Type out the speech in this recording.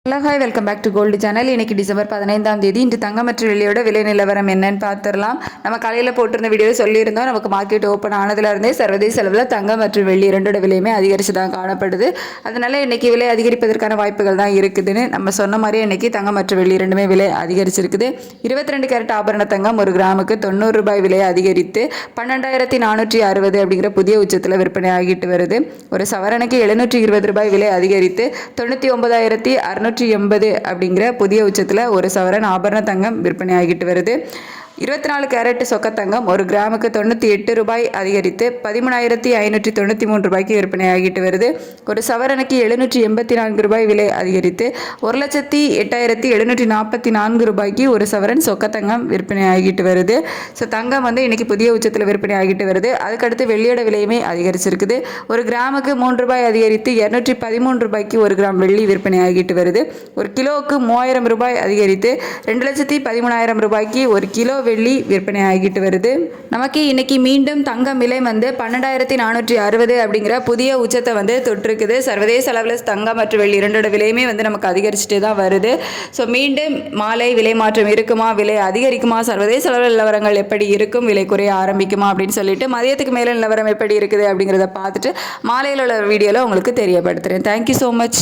Hello hi, welcome back to gold channel. இன்றைக்கி December 15ஆம் தேதி. இன்று தங்கம் மற்றும் வெள்ளியோட விலை நிலவரம் என்னன்னு பார்த்துடலாம். நம்ம காலையில் போட்டிருந்த வீடியோ சொல்லியிருந்தோம், நமக்கு மார்க்கெட் ஓப்பன் ஆனதுலேருந்தே சர்வதேச அளவில் தங்கம் மற்றும் வெள்ளி இரண்டோட விலையுமே அதிகரித்து தான் காணப்படுது. அதனால் இன்றைக்கி விலை அதிகரிப்பதற்கான வாய்ப்புகள் தான் இருக்குதுன்னு நம்ம சொன்ன மாதிரி இன்றைக்கி தங்கம் மற்றும் வெள்ளி இரண்டுமே விலை அதிகரிச்சிருக்குது. 22 கேரட் ஆபரண தங்கம் ஒரு கிராமுக்கு 90 ரூபாய் விலை அதிகரித்து 12,460 அப்படிங்கிற புதிய உச்சத்தில் விற்பனை ஆகிட்டு வருது. ஒரு சவரனுக்கு 720 ரூபாய் விலை அதிகரித்து 99,680 அப்படிங்கிற புதிய உச்சத்தில் ஒரு சவரன் ஆபரண தங்கம் விற்பனை ஆகிட்டு வருது. 24 கேரட் சொக்கத்தங்கம் ஒரு கிராமுக்கு 98 ரூபாய் அதிகரித்து 13,593 ரூபாய்க்கு விற்பனை ஆகிட்டு வருது. ஒரு சவரனுக்கு 784 ரூபாய் விலை அதிகரித்து 1,08,744 ரூபாய்க்கு ஒரு சவரன் சொக்கத்தங்கம் விற்பனை ஆகிட்டு வருது. ஸோ தங்கம் இன்றைக்கி புதிய உச்சத்தில் விற்பனை ஆகிட்டு வருது. அதுக்கடுத்து வெள்ளியோட விலையுமே அதிகரிச்சிருக்குது. ஒரு கிராமுக்கு 3 ரூபாய் அதிகரித்து 213 ரூபாய்க்கு ஒரு கிராம் வெள்ளி விற்பனை ஆகிட்டு வருது. ஒரு கிலோவுக்கு 3000 ரூபாய் அதிகரித்து 2,13,000 ரூபாய்க்கு ஒரு கிலோ வெள்ளி விற்பனை ஆகிட்டு வருது. நமக்கு இன்னைக்கு மீண்டும் தங்கம் விலை 12,460 அப்படிங்கிற புதிய உச்சத்தை தொற்றுக்குது. சர்வதேச அளவில் தங்கம் மற்றும் வெள்ளி இரண்டோட விலையுமே நமக்கு அதிகரிச்சுட்டே தான் வருது. ஸோ மீண்டும் மாலை விலை மாற்றம் இருக்குமா, விலை அதிகரிக்குமா, சர்வதேச அளவில் நிலவரங்கள் எப்படி இருக்கும், விலை குறைய ஆரம்பிக்குமா அப்படின்னு சொல்லிட்டு மதியத்துக்கு மேலே நிலவரம் எப்படி இருக்குது அப்படிங்கிறத பார்த்துட்டு மாலையில் உள்ள வீடியோவில் உங்களுக்கு தெரியப்படுத்துகிறேன். Thank you so much.